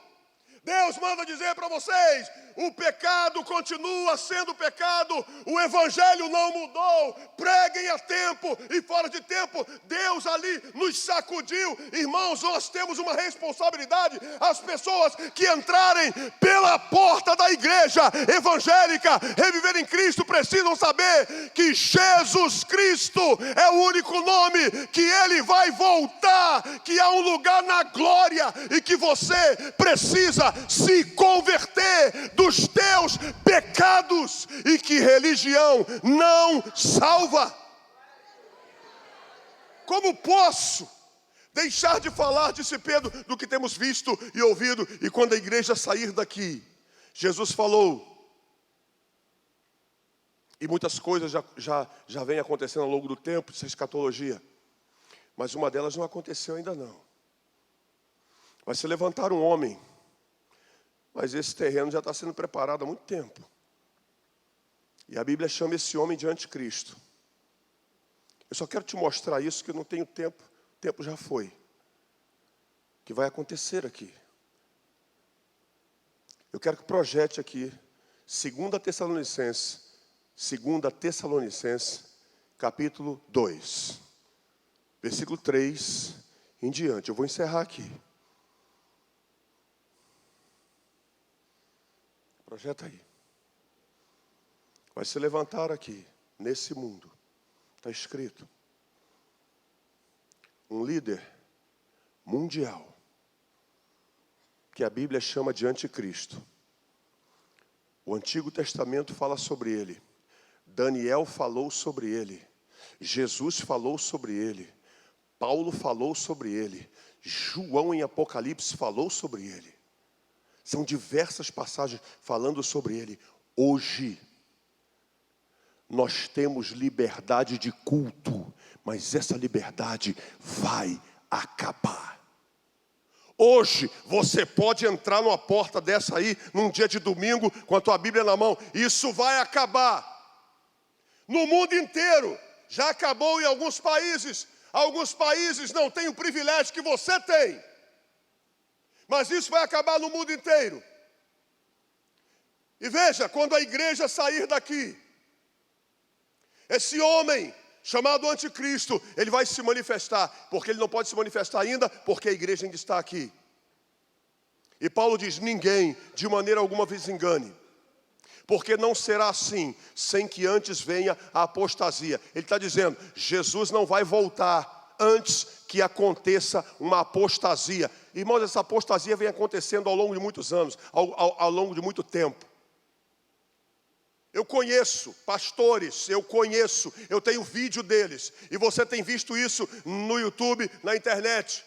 Deus manda dizer para vocês, o pecado continua sendo pecado, o evangelho não mudou, preguem a tempo e fora de tempo. Deus ali nos sacudiu. Irmãos, nós temos uma responsabilidade. As pessoas que entrarem pela porta da igreja evangélica, Reviver em Cristo, precisam saber que Jesus Cristo é o único nome, que Ele vai voltar, que há um lugar na glória e que você precisa se converter dos teus pecados e que religião não salva. Como posso deixar de falar, disse Pedro, do que temos visto e ouvido? E quando a igreja sair daqui, Jesus falou, e muitas coisas já vem acontecendo ao longo do tempo, essa escatologia, mas uma delas não aconteceu ainda não. Vai se levantar um homem, mas esse terreno já está sendo preparado há muito tempo. E a Bíblia chama esse homem de anticristo. Eu só quero te mostrar isso, que eu não tenho tempo, o tempo já foi. Que vai acontecer aqui. Eu quero que projete aqui, 2 Tessalonicenses, capítulo 2, versículo 3 em diante. Eu vou encerrar aqui. Projeta aí. Vai se levantar aqui, nesse mundo, está escrito, um líder mundial, que a Bíblia chama de anticristo. O Antigo Testamento fala sobre ele, Daniel falou sobre ele, Jesus falou sobre ele, Paulo falou sobre ele, João em Apocalipse falou sobre ele. São diversas passagens falando sobre ele. Hoje, nós temos liberdade de culto, mas essa liberdade vai acabar. Hoje, você pode entrar numa porta dessa aí, num dia de domingo, com a tua Bíblia na mão. Isso vai acabar. No mundo inteiro, já acabou em alguns países. Alguns países não têm o privilégio que você tem. Mas isso vai acabar no mundo inteiro. E veja, quando a igreja sair daqui, esse homem chamado anticristo, ele vai se manifestar, porque ele não pode se manifestar ainda, porque a igreja ainda está aqui. E Paulo diz, ninguém de maneira alguma vos engane, porque não será assim, sem que antes venha a apostasia. Ele está dizendo, Jesus não vai voltar antes que aconteça uma apostasia. Irmãos, essa apostasia vem acontecendo ao longo de muitos anos, ao longo de muito tempo. Eu conheço pastores, eu tenho vídeo deles, e você tem visto isso no YouTube, na internet,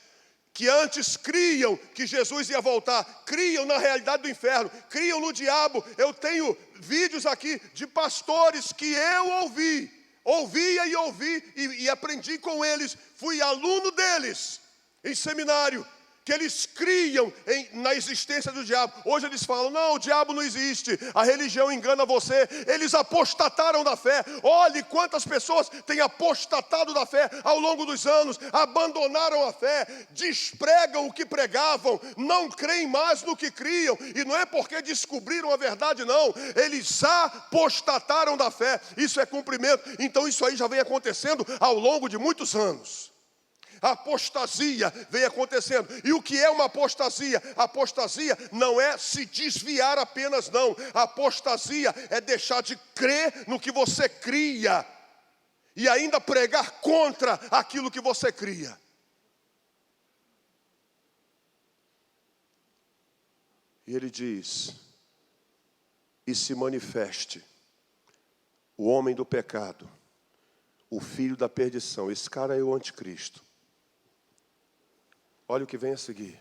que antes criam que Jesus ia voltar, criam na realidade do inferno, criam no diabo. Eu tenho vídeos aqui de pastores que eu ouvia e aprendi com eles, fui aluno deles em seminário, que eles criam na existência do diabo. Hoje eles falam, não, o diabo não existe, a religião engana você. Eles apostataram da fé. Olhe quantas pessoas têm apostatado da fé ao longo dos anos, abandonaram a fé, despregam o que pregavam, não creem mais no que criam, e não é porque descobriram a verdade não, eles apostataram da fé. Isso é cumprimento. Então isso aí já vem acontecendo ao longo de muitos anos. A apostasia vem acontecendo. E o que é uma apostasia? A apostasia não é se desviar apenas, não. A apostasia é deixar de crer no que você cria e ainda pregar contra aquilo que você cria. E ele diz, e se manifeste o homem do pecado, o filho da perdição. Esse cara é o anticristo. Olha o que vem a seguir.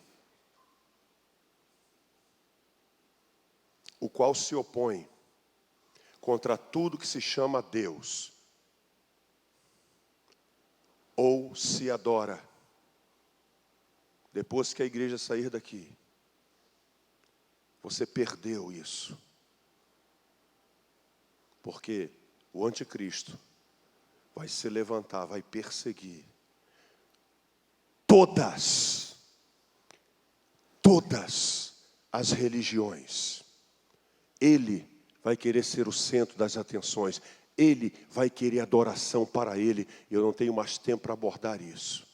O qual se opõe contra tudo que se chama Deus, ou se adora. Depois que a igreja sair daqui, você perdeu isso. Porque o anticristo vai se levantar, vai perseguir todas as religiões. Ele vai querer ser o centro das atenções. Ele vai querer adoração para ele. Eu não tenho mais tempo para abordar isso.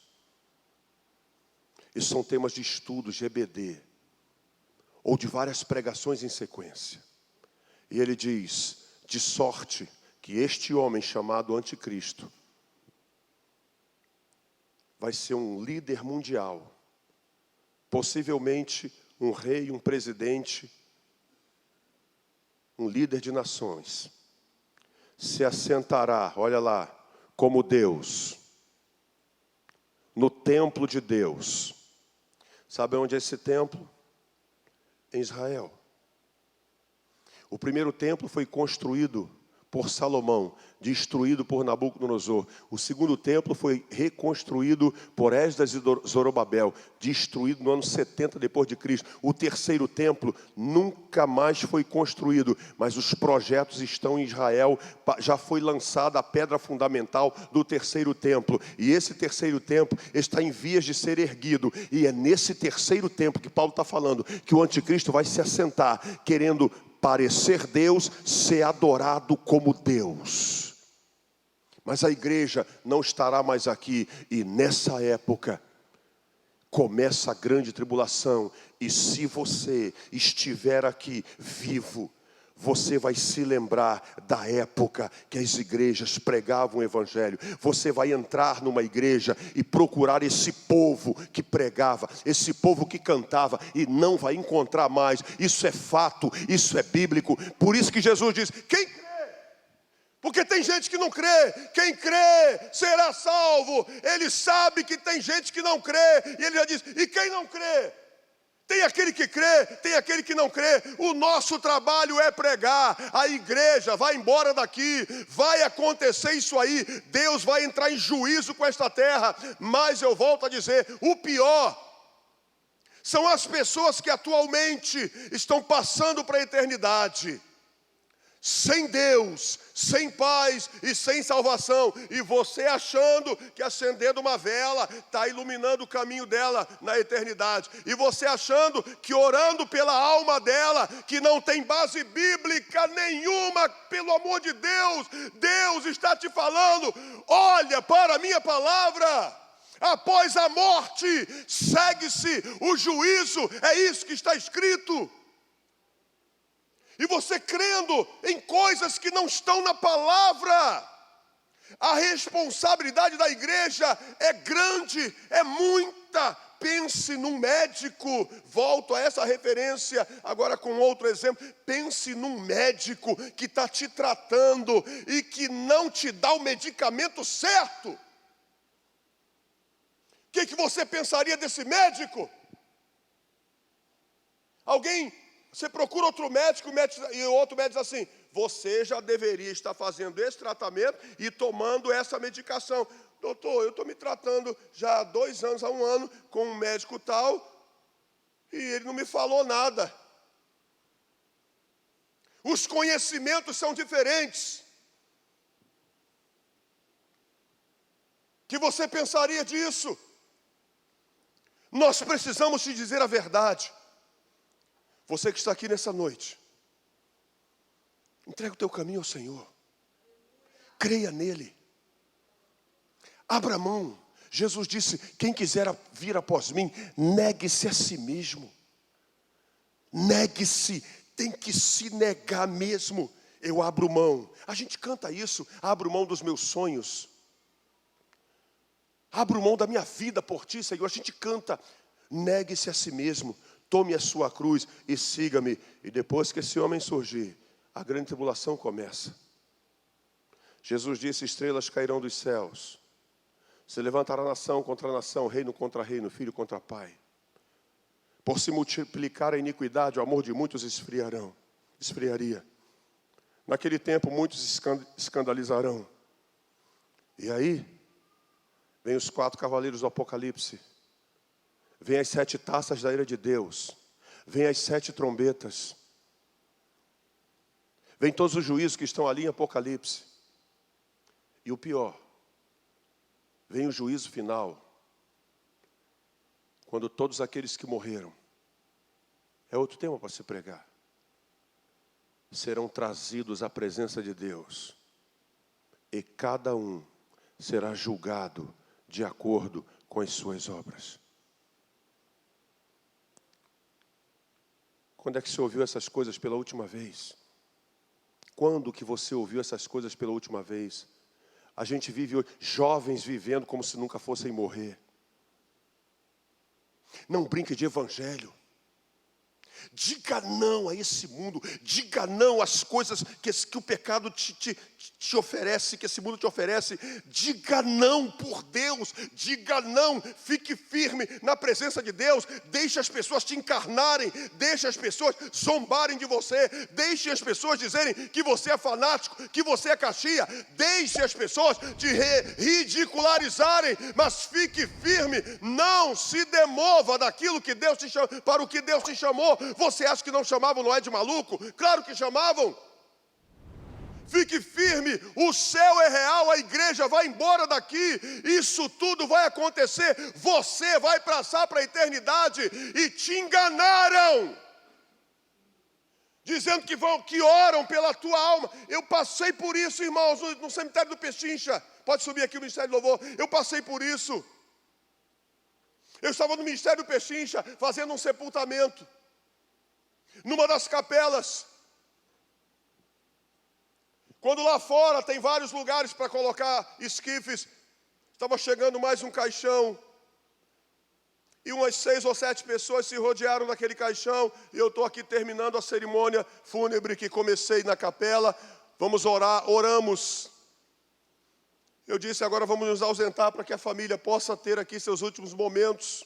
Isso são temas de estudos de EBD, ou de várias pregações em sequência. E ele diz, de sorte que este homem chamado Anticristo vai ser um líder mundial, possivelmente um rei, um presidente, um líder de nações. Se assentará, olha lá, como Deus, no templo de Deus. Sabe onde é esse templo? Em Israel. O primeiro templo foi construído por Salomão, destruído por Nabucodonosor. O segundo templo foi reconstruído por Esdras e Zorobabel, destruído no ano 70 depois de Cristo. O terceiro templo nunca mais foi construído, mas os projetos estão em Israel. Já foi lançada a pedra fundamental do terceiro templo. E esse terceiro templo está em vias de ser erguido. E é nesse terceiro templo que Paulo está falando que o anticristo vai se assentar, querendo parecer Deus, ser adorado como Deus. Mas a igreja não estará mais aqui. E nessa época começa a grande tribulação. E se você estiver aqui vivo, você vai se lembrar da época que as igrejas pregavam o evangelho. Você vai entrar numa igreja e procurar esse povo que pregava, esse povo que cantava, e não vai encontrar mais. Isso é fato, isso é bíblico. Por isso que Jesus diz, quem crê? Porque tem gente que não crê. Quem crê será salvo. Ele sabe que tem gente que não crê. E ele já diz, e quem não crê? Tem aquele que crê, tem aquele que não crê. O nosso trabalho é pregar. A igreja vai embora daqui. Vai acontecer isso aí. Deus vai entrar em juízo com esta terra. Mas eu volto a dizer, o pior são as pessoas que atualmente estão passando para a eternidade sem Deus, sem paz e sem salvação. E você achando que acendendo uma vela está iluminando o caminho dela na eternidade. E você achando que orando pela alma dela, que não tem base bíblica nenhuma, pelo amor de Deus, Deus está te falando, olha para a minha palavra. Após a morte, segue-se o juízo. É isso que está escrito. E você crendo em coisas que não estão na palavra. A responsabilidade da igreja é grande, é muita. Pense num médico, volto a essa referência agora com outro exemplo. Pense num médico que está te tratando e que não te dá o medicamento certo. O que você pensaria desse médico? Você procura outro médico e o outro médico diz assim, você já deveria estar fazendo esse tratamento e tomando essa medicação. Doutor, eu estou me tratando já há 2 anos, há 1 ano, com um médico tal, e ele não me falou nada. Os conhecimentos são diferentes. O que você pensaria disso? Nós precisamos te dizer a verdade. Você que está aqui nessa noite, entrega o teu caminho ao Senhor. Creia nele. Abra mão. Jesus disse, quem quiser vir após mim, negue-se a si mesmo. Negue-se, tem que se negar mesmo. Eu abro mão. A gente canta isso, abro mão dos meus sonhos. Abro mão da minha vida por ti, Senhor. A gente canta, negue-se a si mesmo. Tome a sua cruz e siga-me. E depois que esse homem surgir, a grande tribulação começa. Jesus disse, estrelas cairão dos céus. Se levantará nação contra nação, reino contra reino, filho contra pai. Por se multiplicar a iniquidade, o amor de muitos esfriaria. Naquele tempo, muitos escandalizarão. E aí, vem os 4 cavaleiros do Apocalipse. Vem as 7 taças da ira de Deus. Vem as 7 trombetas. Vem todos os juízos que estão ali em Apocalipse. E o pior, vem o juízo final. Quando todos aqueles que morreram, é outro tema para se pregar. Serão trazidos à presença de Deus, e cada um será julgado de acordo com as suas obras. Quando é que você ouviu essas coisas pela última vez? Quando que você ouviu essas coisas pela última vez? A gente vive hoje, jovens vivendo como se nunca fossem morrer. Não brinque de evangelho. Diga não a esse mundo. Diga não às coisas que o pecado te oferece, que esse mundo te oferece. Diga não por Deus. Diga não. Fique firme na presença de Deus. Deixe as pessoas te encarnarem. Deixe as pessoas zombarem de você. Deixe as pessoas dizerem que você é fanático, que você é caxia. Deixe as pessoas te ridicularizarem. Mas fique firme. Não se demova daquilo que Deus te chamou, para o que Deus te chamou. Você acha que não chamavam Noé de maluco? Claro que chamavam. Fique firme, o céu é real, a igreja vai embora daqui, isso tudo vai acontecer, você vai passar para a eternidade, e te enganaram, dizendo que oram pela tua alma. Eu passei por isso, irmãos, no cemitério do Pechincha. Pode subir aqui o Ministério do Louvor. Eu passei por isso. Eu estava no Ministério do Pechincha, fazendo um sepultamento, numa das capelas. Quando lá fora tem vários lugares para colocar esquifes, estava chegando mais um caixão, e umas 6 ou 7 pessoas se rodearam daquele caixão, e eu estou aqui terminando a cerimônia fúnebre que comecei na capela. Vamos orar, oramos. Eu disse, agora vamos nos ausentar para que a família possa ter aqui seus últimos momentos.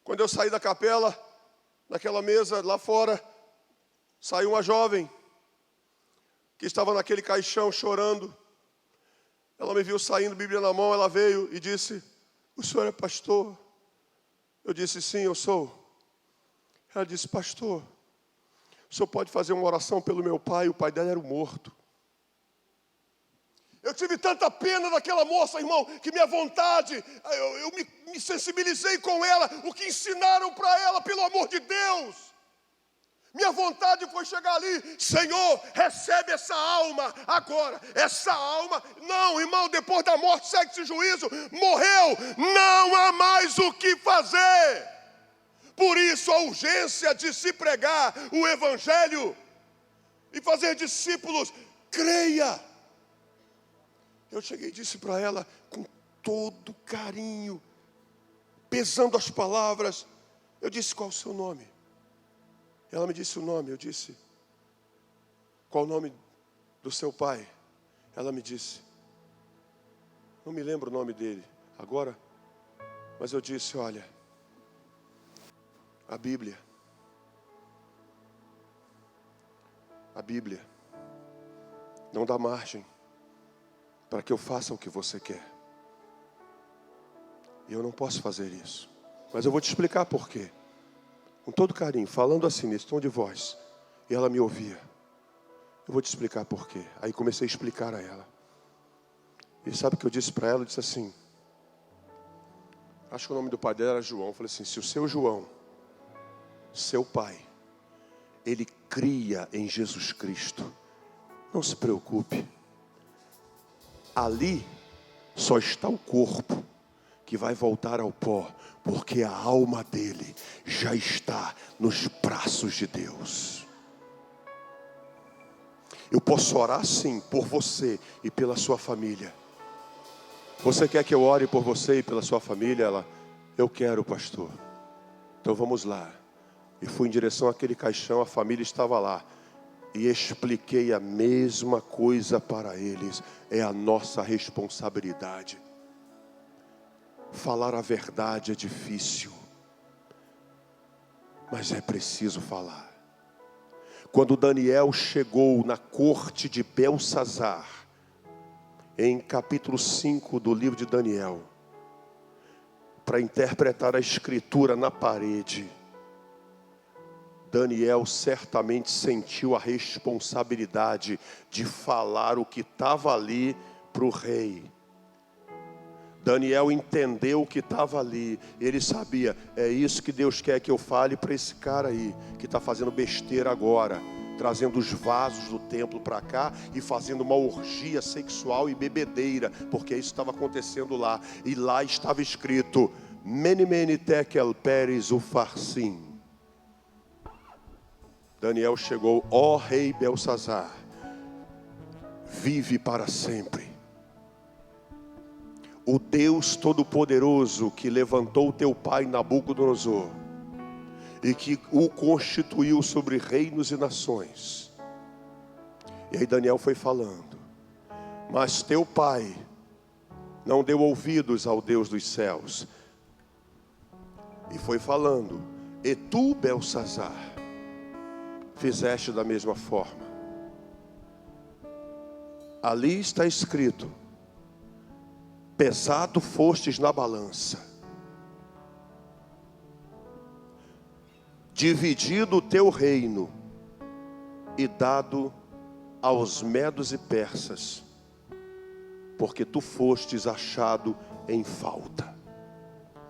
Quando eu saí da capela, naquela mesa lá fora, saiu uma jovem que estava naquele caixão chorando. Ela me viu saindo, Bíblia na mão, ela veio e disse, o senhor é pastor? Eu disse, sim, eu sou. Ela disse, pastor, o senhor pode fazer uma oração pelo meu pai? O pai dela era um morto. Eu tive tanta pena daquela moça, irmão, que minha vontade, eu me sensibilizei com ela, o que ensinaram para ela, pelo amor de Deus. Minha vontade foi chegar ali, Senhor, recebe essa alma agora. Essa alma, não, irmão, depois da morte segue-se juízo. Morreu, não há mais o que fazer. Por isso a urgência de se pregar o Evangelho e fazer discípulos. Creia. Eu cheguei e disse para ela com todo carinho, pesando as palavras. Eu disse, qual o seu nome? Ela me disse o nome. Eu disse, qual o nome do seu pai? Ela me disse, não me lembro o nome dele agora, mas eu disse, olha, a Bíblia não dá margem para que eu faça o que você quer. E eu não posso fazer isso. Mas eu vou te explicar por quê. Com todo carinho, falando assim, nesse tom de voz. E ela me ouvia. Eu vou te explicar por quê. Aí comecei a explicar a ela. E sabe o que eu disse para ela? Eu disse assim, acho que o nome do pai dela era João. Eu falei assim, se o seu João, seu pai, ele cria em Jesus Cristo, não se preocupe. Ali só está o corpo, que vai voltar ao pó, porque a alma dele já está nos braços de Deus. Eu posso orar sim por você e pela sua família. Você quer que eu ore por você e pela sua família? Ela, eu quero, pastor. Então vamos lá. E fui em direção àquele caixão, a família estava lá. E expliquei a mesma coisa para eles. É a nossa responsabilidade. Falar a verdade é difícil, mas é preciso falar. Quando Daniel chegou na corte de Belsazar, em capítulo 5 do livro de Daniel, para interpretar a escritura na parede, Daniel certamente sentiu a responsabilidade de falar o que estava ali para o rei. Daniel entendeu o que estava ali. Ele sabia, é isso que Deus quer que eu fale para esse cara aí, que está fazendo besteira agora, trazendo os vasos do templo para cá e fazendo uma orgia sexual e bebedeira, porque isso estava acontecendo lá. E lá estava escrito: Mene mene tekel peres ufarsim. Daniel chegou: ó rei Belsazar, vive para sempre. O Deus Todo-Poderoso que levantou teu pai Nabucodonosor e que o constituiu sobre reinos e nações. E aí Daniel foi falando: mas teu pai não deu ouvidos ao Deus dos céus. E foi falando: e tu, Belsazar, fizeste da mesma forma. Ali está escrito: pesado fostes na balança, dividido o teu reino e dado aos medos e persas, porque tu fostes achado em falta.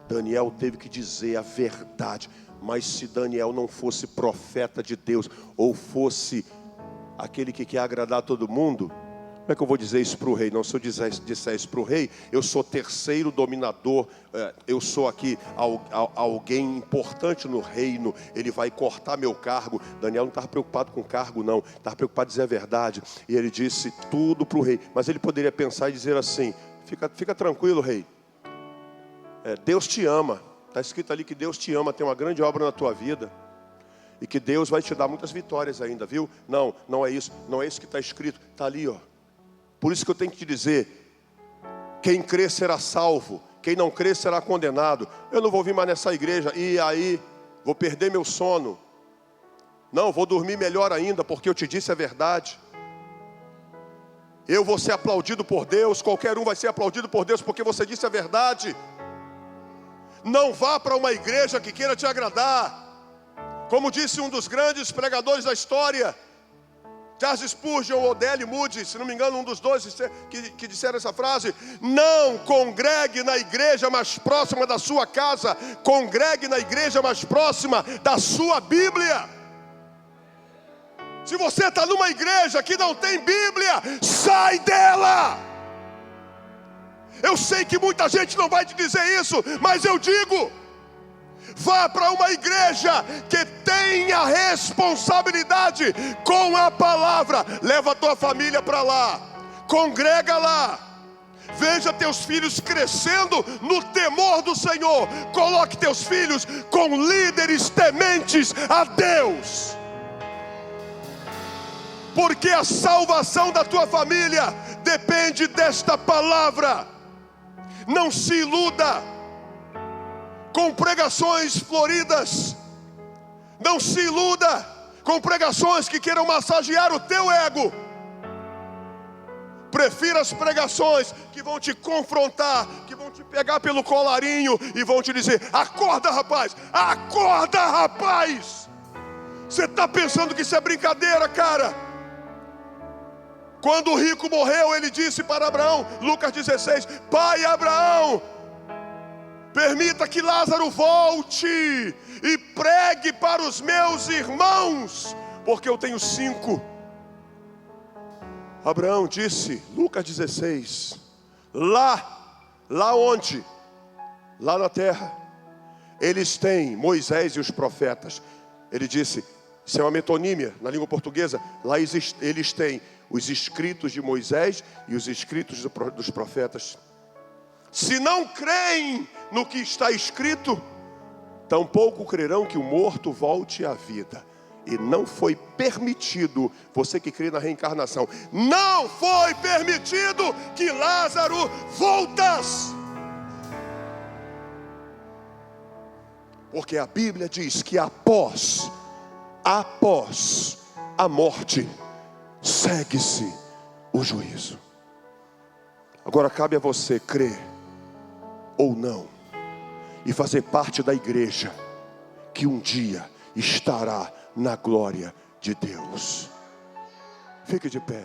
Daniel teve que dizer a verdade. Mas se Daniel não fosse profeta de Deus, ou fosse aquele que quer agradar todo mundo, como é que eu vou dizer isso para o rei? Não, se eu disser isso para o rei, eu sou terceiro dominador, eu sou aqui alguém importante no reino, ele vai cortar meu cargo. Daniel não estava preocupado com cargo não, estava preocupado em dizer a verdade. E ele disse tudo para o rei, mas ele poderia pensar e dizer assim: fica tranquilo, rei, Deus te ama, está escrito ali que Deus te ama, tem uma grande obra na tua vida, e que Deus vai te dar muitas vitórias ainda, viu? Não, não é isso que está escrito, está ali, ó. Por isso que eu tenho que te dizer: quem crê será salvo, quem não crê será condenado. Eu não vou vir mais nessa igreja, e aí, vou perder meu sono. Não, vou dormir melhor ainda, porque eu te disse a verdade. Eu vou ser aplaudido por Deus, qualquer um vai ser aplaudido por Deus, porque você disse a verdade. Não vá para uma igreja que queira te agradar. Como disse um dos grandes pregadores da história, Charles Spurgeon ou D.L. Moody, se não me engano, um dos dois que disseram essa frase: não congregue na igreja mais próxima da sua casa, congregue na igreja mais próxima da sua Bíblia. Se você está numa igreja que não tem Bíblia, sai dela. Eu sei que muita gente não vai te dizer isso, mas eu digo: vá para uma igreja que tenha responsabilidade com a palavra. Leva a tua família para lá, congrega lá, veja teus filhos crescendo no temor do Senhor. Coloque teus filhos com líderes tementes a Deus, porque a salvação da tua família depende desta palavra. Não se iluda com pregações floridas. Não se iluda com pregações que queiram massagear o teu ego. Prefira as pregações que vão te confrontar, que vão te pegar pelo colarinho e vão te dizer: acorda, rapaz, acorda, rapaz. Você está pensando que isso é brincadeira, cara? Quando o rico morreu, ele disse para Abraão, Lucas 16: pai Abraão, permita que Lázaro volte e pregue para os meus irmãos, porque eu tenho 5. Abraão disse, Lucas 16: lá onde? Lá na terra, eles têm Moisés e os profetas. Ele disse, isso é uma metonímia na língua portuguesa. Lá eles têm os escritos de Moisés e os escritos dos profetas. Se não creem no que está escrito, tampouco crerão que o morto volte à vida. E não foi permitido, você que crê na reencarnação, não foi permitido que Lázaro voltasse. Porque a Bíblia diz que após a morte, segue-se o juízo. Agora cabe a você crer ou não, e fazer parte da igreja que um dia estará na glória de Deus. Fique de pé.